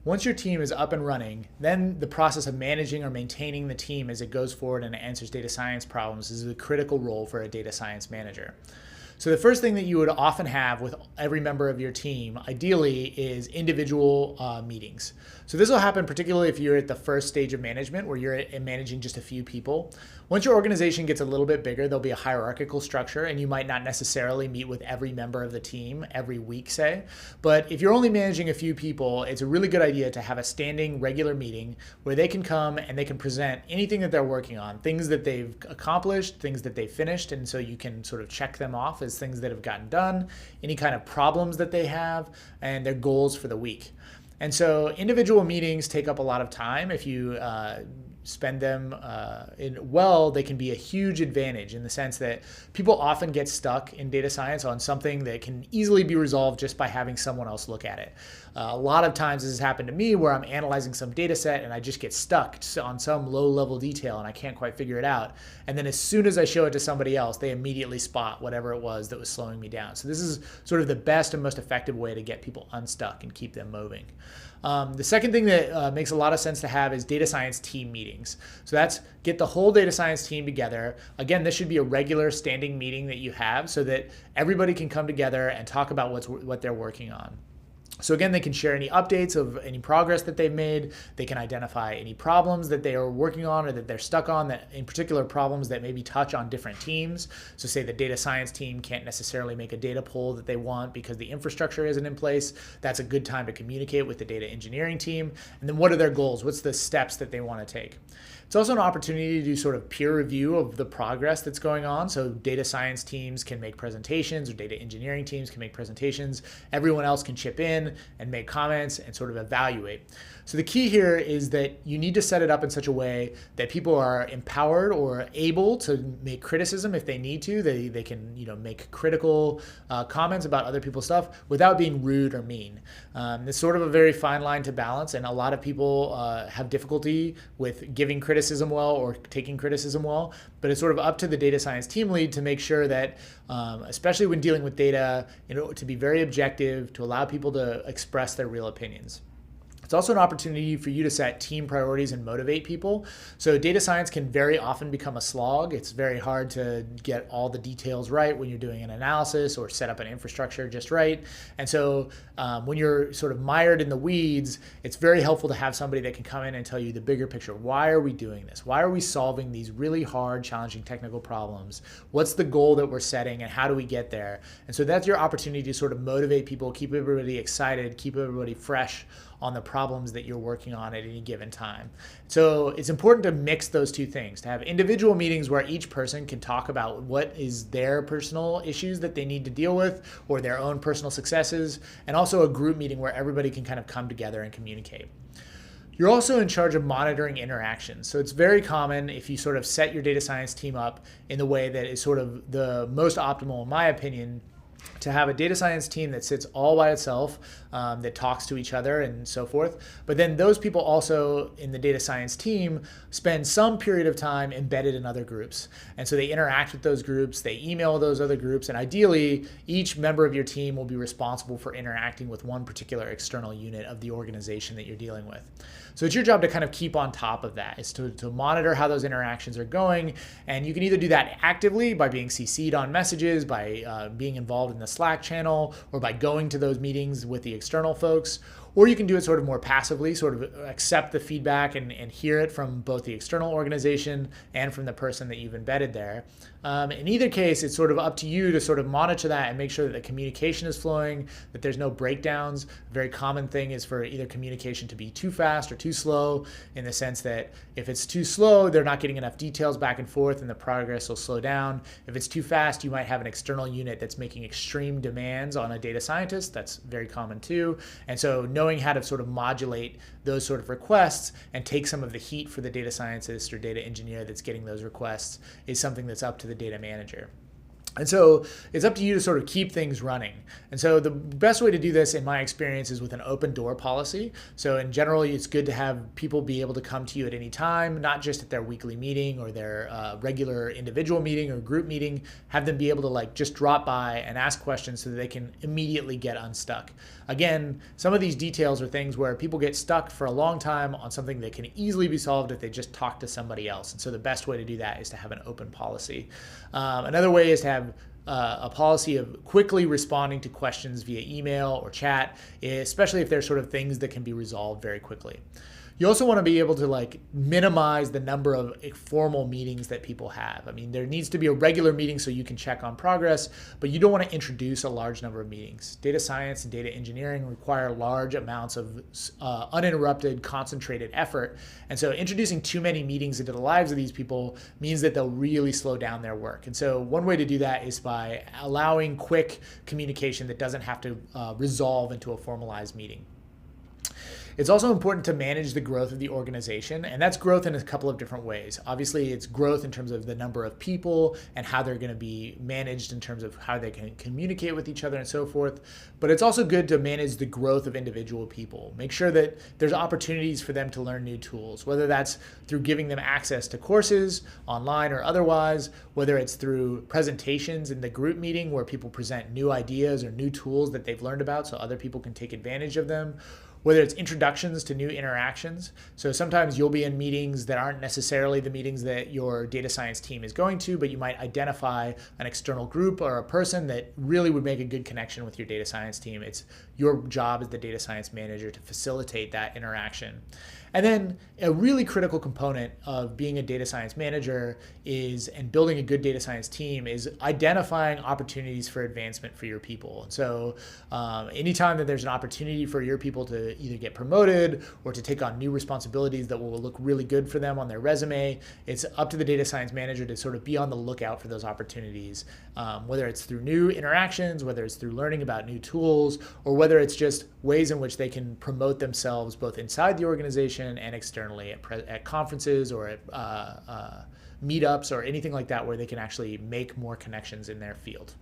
Once your team is up and running, then the process of managing or maintaining the team as it goes forward and answers data science problems is a critical role for a data science manager. So the first thing that you would often have with every member of your team, ideally, is individual meetings. So this will happen particularly if you're at the first stage of management where you're managing just a few people. Once your organization gets a little bit bigger, there'll be a hierarchical structure, and you might not necessarily meet with every member of the team every week, say. But if you're only managing a few people, it's a really good idea to have a standing regular meeting where they can come and they can present anything that they're working on, things that they've accomplished, things that they've finished, and so you can sort of check them off as things that have gotten done, any kind of problems that they have, and their goals for the week. And so individual meetings take up a lot of time. If you spend them they can be a huge advantage in the sense that people often get stuck in data science on something that can easily be resolved just by having someone else look at it. A lot of times this has happened to me where I'm analyzing some data set and I just get stuck on some low level detail and I can't quite figure it out. And then as soon as I show it to somebody else, they immediately spot whatever it was that was slowing me down. So this is sort of the best and most effective way to get people unstuck and keep them moving. The second thing that makes a lot of sense to have is data science team meetings. So that's get the whole data science team together. Again, this should be a regular standing meeting that you have so that everybody can come together and talk about what they're working on. So again, they can share any updates of any progress that they've made. They can identify any problems that they are working on or that they're stuck on, that in particular problems that maybe touch on different teams. So say the data science team can't necessarily make a data pull that they want because the infrastructure isn't in place. That's a good time to communicate with the data engineering team. And then what are their goals? What's the steps that they want to take? It's also an opportunity to do sort of peer review of the progress that's going on. So data science teams can make presentations or data engineering teams can make presentations. Everyone else can chip in and make comments and sort of evaluate. So the key here is that you need to set it up in such a way that people are empowered or able to make criticism if they need to. They can make critical comments about other people's stuff without being rude or mean. It's sort of a very fine line to balance, and a lot of people have difficulty with giving criticism well or taking criticism well, but it's sort of up to the data science team lead to make sure that, especially when dealing with data, to be very objective, to allow people to express their real opinions. It's also an opportunity for you to set team priorities and motivate people. So data science can very often become a slog. It's very hard to get all the details right when you're doing an analysis or set up an infrastructure just right. And so when you're sort of mired in the weeds, it's very helpful to have somebody that can come in and tell you the bigger picture. Why are we doing this? Why are we solving these really hard, challenging technical problems? What's the goal that we're setting and how do we get there? And so that's your opportunity to sort of motivate people, keep everybody excited, keep everybody fresh on the problems that you're working on at any given time. So it's important to mix those two things, to have individual meetings where each person can talk about what is their personal issues that they need to deal with or their own personal successes, and also a group meeting where everybody can kind of come together and communicate. You're also in charge of monitoring interactions. So it's very common if you sort of set your data science team up in the way that is sort of the most optimal, in my opinion, to have a data science team that sits all by itself, that talks to each other and so forth. But then those people also in the data science team spend some period of time embedded in other groups. And so they interact with those groups, they email those other groups, and ideally each member of your team will be responsible for interacting with one particular external unit of the organization that you're dealing with. So it's your job to kind of keep on top of that, is to monitor how those interactions are going. And you can either do that actively by being CC'd on messages, by being involved in the Slack channel, or by going to those meetings with the external folks. Or you can do it sort of more passively, sort of accept the feedback and hear it from both the external organization and from the person that you've embedded there. In either case, it's sort of up to you to sort of monitor that and make sure that the communication is flowing, that there's no breakdowns. A very common thing is for either communication to be too fast or too slow, in the sense that if it's too slow, they're not getting enough details back and forth and the progress will slow down. If it's too fast, you might have an external unit that's making extreme demands on a data scientist. That's very common too. And so knowing how to sort of modulate those sort of requests and take some of the heat for the data scientist or data engineer that's getting those requests is something that's up to the data manager. And so it's up to you to sort of keep things running. And so the best way to do this, in my experience, is with an open door policy. So in general, it's good to have people be able to come to you at any time, not just at their weekly meeting or their regular individual meeting or group meeting. Have them be able to like just drop by and ask questions so that they can immediately get unstuck. Again, some of these details are things where people get stuck for a long time on something that can easily be solved if they just talk to somebody else. And so the best way to do that is to have an open policy. Another way is to have a policy of quickly responding to questions via email or chat, especially if there's sort of things that can be resolved very quickly. You also want to be able to like minimize the number of formal meetings that people have. I mean, there needs to be a regular meeting so you can check on progress, but you don't want to introduce a large number of meetings. Data science and data engineering require large amounts of uninterrupted, concentrated effort. And so introducing too many meetings into the lives of these people means that they'll really slow down their work. And so one way to do that is by allowing quick communication that doesn't have to resolve into a formalized meeting. It's also important to manage the growth of the organization, and that's growth in a couple of different ways. Obviously, it's growth in terms of the number of people and how they're going to be managed in terms of how they can communicate with each other and so forth. But it's also good to manage the growth of individual people. Make sure that there's opportunities for them to learn new tools, whether that's through giving them access to courses online or otherwise, whether it's through presentations in the group meeting where people present new ideas or new tools that they've learned about so other people can take advantage of them, whether it's introductions to new interactions. So sometimes you'll be in meetings that aren't necessarily the meetings that your data science team is going to, but you might identify an external group or a person that really would make a good connection with your data science team. It's your job as the data science manager to facilitate that interaction. And then a really critical component of being a data science manager and building a good data science team is identifying opportunities for advancement for your people. And so anytime that there's an opportunity for your people to either get promoted or to take on new responsibilities that will look really good for them on their resume, it's up to the data science manager to sort of be on the lookout for those opportunities, whether it's through new interactions, whether it's through learning about new tools, or whether it's just ways in which they can promote themselves both inside the organization and externally at conferences or at meetups or anything like that where they can actually make more connections in their field.